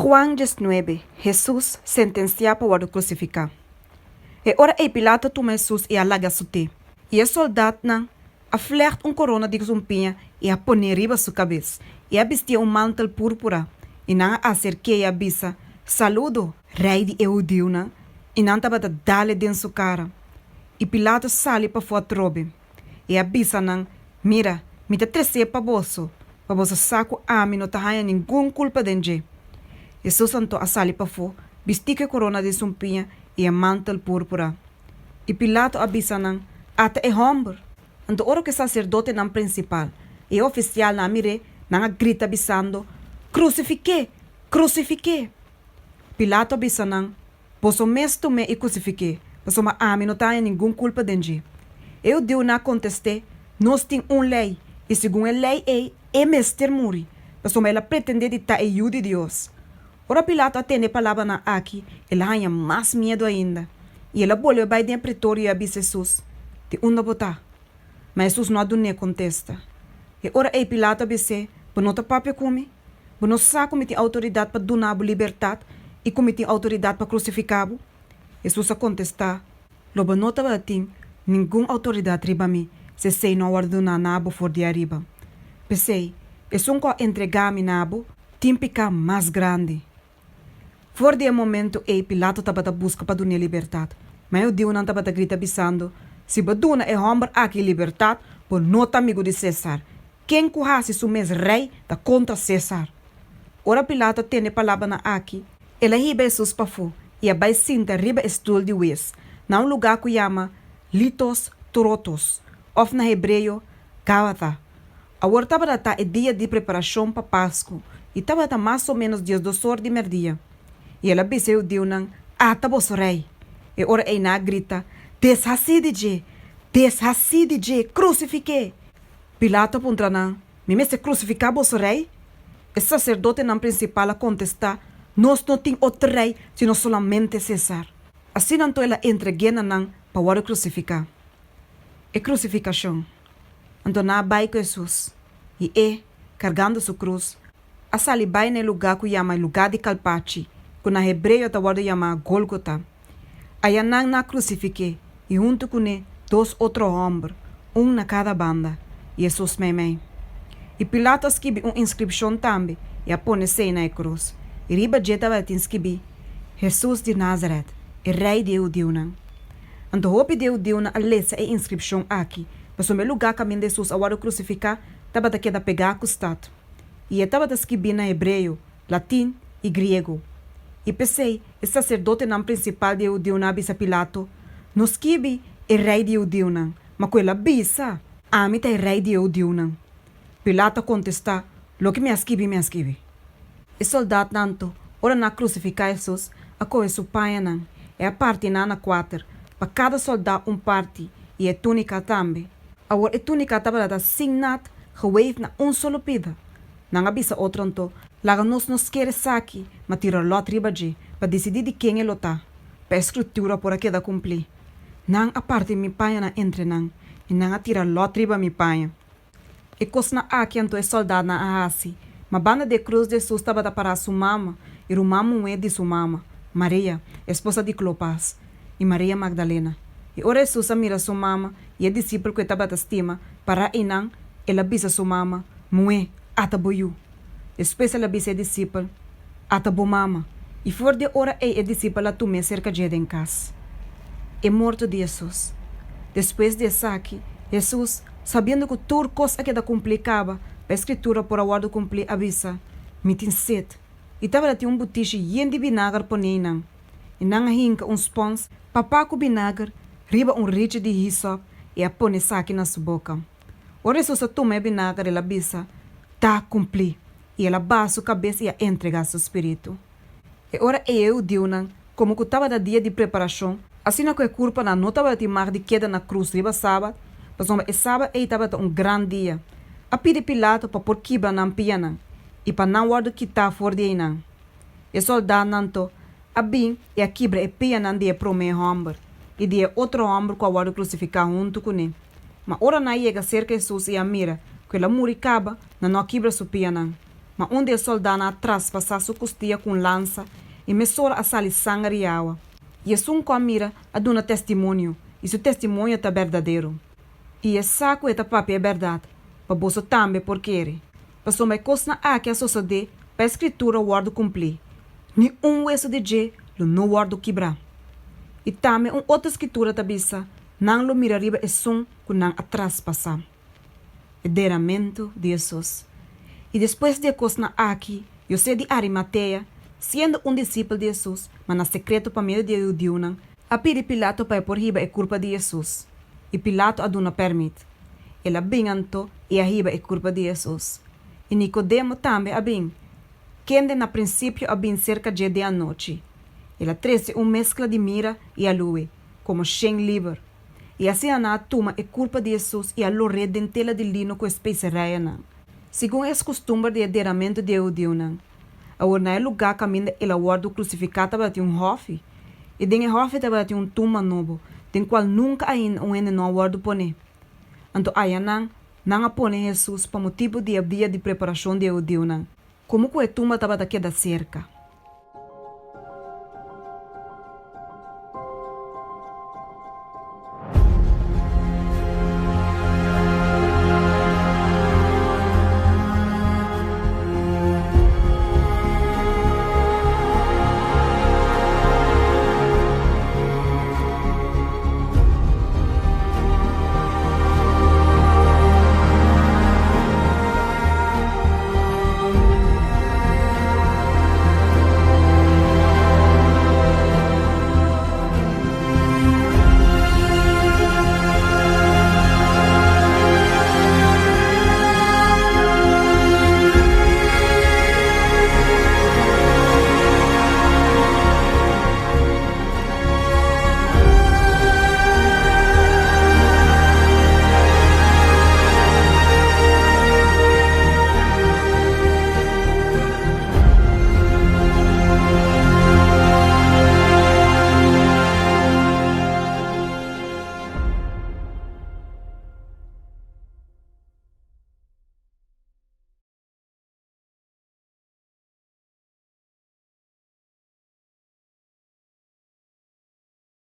Juan 19, Jesús sentenciado para crucificar. E ora Pilato toma Jesus e alaga sute. E o soldado não aflegt corona de zumpinha e a põe riba sua cabeça. E a vestia mantel púrpura. E não acerquei a bisa. Saludo, rei de Eudio, não? E não estava a dar-lhe dentro sua cara. E Pilato sale para fora trobe. E a bisa não, mira, me dá trece para bolso. Para bolso saco a mim não tá nenhuma culpa dentro. Jesus Santu a sali para fora, vestiu a corona de zumpinha e a mantel púrpura. E Pilato avisa não, até é homem. Então, ora que sacerdote não principal e oficial na mire, não grita avisando, crucifique, crucifique. Pilato avisa não, posso mesmo me e crucifique, posso ma não tem nenhuma culpa dentro. Eu digo na conteste, nós temos lei, e segundo a lei é mestre muri, posso ela pretende de estar em de Deus. Ora Pilato atende a palavra na aqui, ela ganha mais medo ainda. E ela bolha vai dentro pretório e avisa Jesus, de onde botar. Mas Jesus não adune contesta. E ora Pilato avisa, por não papel come, por não sabe como tem autoridade para donar a liberdade e como tem autoridade para crucificar. Jesus a contestar, logo não tem nenhuma autoridade riba mim, se sei não ordenar nabo for de arriba. Pensei, é só que entregar-me nabo, tem picar mais grande. For de momento, Pilato estava a busca para donar liberdade. Mas eu digo não estava a gritar avisando, se baduna é homem aqui liberdade, por não amigo de César. Quem corrasse su mes rei da contra César. Ora Pilato tem a palavra na aqui, ele riba Jesus para fora, e a baicinta riba estúdio de Wes, na lugar que chama Litos Torotos, ou na hebreu, Gávata. Agora estava a dia de preparação para Páscoa, e estava mais ou menos dias do sor de merdia. E ela disse o Deus não, tá bom rei. E ora na grita, deshacide, crucifique. Pilato aponta não, me se crucificar vosso rei? O sacerdote não principal a contestar, nós não temos outro rei, sino solamente César. Assim então ela entregue não para crucificar. E crucificação. Então na vai com Jesus. E carregando sua cruz, a sali vai no lugar que chama lugar de Calpachi, que na hebreu está chama Golgota. Aí na crucifique, e junto com ele, dois outros homens, na cada banda, e Jesus meme. E Pilato escreve uma inscrição também, e a põe na cruz. E riba jeta vai escrever, Jesus de Nazaré, o rei de Eudio. Então o de Eudio a ler a inscrição aqui, mas o meu lugar caminho de Jesus a crucificar, estava a queda pegar a costado. E estava a escrever na hebreu, latim e grego. E pensei, o sacerdote não principal de Eudio na bisa Pilato, não escreve o rei de Eudio, mas com ela bisa, a mim é rei de Eudio. Pilato contesta, lo que me escreve. O soldado nanto, ora na crucificar Jesus, a coisa sua pai não, é a parte na quatro, para cada soldado parte, e a túnica também. Agora a túnica estava assignada, geweven na solo pida. Não avisa outro anto, lá nos quer saque, mas tira lot ribaji, para decidir de quem é lotar, para a escritura por aqui da cumprir. Não a parte mi pai na entre não, e não a tira lot riba mi pai. E cosna aqui anto é soldado na ahasi, mas banda de cruz de Jesus estava para sua mama, e o mama é de sua mama, Maria, esposa de Clopas, e Maria Magdalena. E ora Jesus mira sua mama, e a discípulo que estava estima, para inang, ela bisa sua mama, mué, ataboyu. Depois ela bisa a discípulo, atabo mama, e for de hora a discípula tomé cerca de em casa. É morto de Jesus. Depois de saque, Jesus, sabendo que tudo coisa que da complicava, a escritura por a cumprir avisa, me tem sede. E estava a ter botiche yen de vinagre ponenang. E não hinca spons, papá com vinagre, riba rite de hyssop, e a pone saque na sua boca. Ora Jesus a toma vinagre ela bisa, tá cumprir. E ela baixa a cabeça e a entrega seu espírito. E ora eu digo, como que estava da dia de preparação, assim na que a culpa não estava a timar de queda na cruz riba sábado, mas o sábado estava grande dia. A pedir Pilato para pôr quebra na piana, e para não guardar que está fora de aí. E soldado nanto, a bem e a quebra e piana de prome homem, e de outro homem que a guarda crucificar junto com ele. Mas ora não chega cerca de Jesus e a mira, que ela muricaba, não quebra sua piana. Mas um dos soldados atrás passar sua costia com lança e começou a sair sangue e água. E Jesus mira a dar testemunho, e seu testemunho é verdadeiro. E essa coisa papi é verdade, para você também por querer. Para somar coisa que a suceder, para a escritura o word cumprir. Ni hueso de je, lo não word quebrar. E também outra escritura tabisa, não lo mira riba e som, que não atrás passar. É derramento de Jesus. E depois de coisa aqui, eu sei de Arimateia, sendo discípulo de Jesus, mas na secreto para meio de Judiunan, a pedir Pilato para por riba é culpa de Jesus. E Pilato a não permite. Ela binganto e a riba é culpa de Jesus. E Nicodemo também a bem. Quem na princípio a bem cerca de a noite. Ela trouxe mescla de mira e a lua, como 100 livros. E assim a tuma é culpa de Jesus e a lorre dentela de lino com especiaria. Segundo as costumes de derramento de Judiunan, a urna lugar caminho ela guarda crucificado para hofe. E den hofe para tumba novo, den qual nunca ainda não guarda pone. Então ayanan não apone Jesus para motivo de dia de preparação de Judiunan. Como que a tumba estava queda cerca.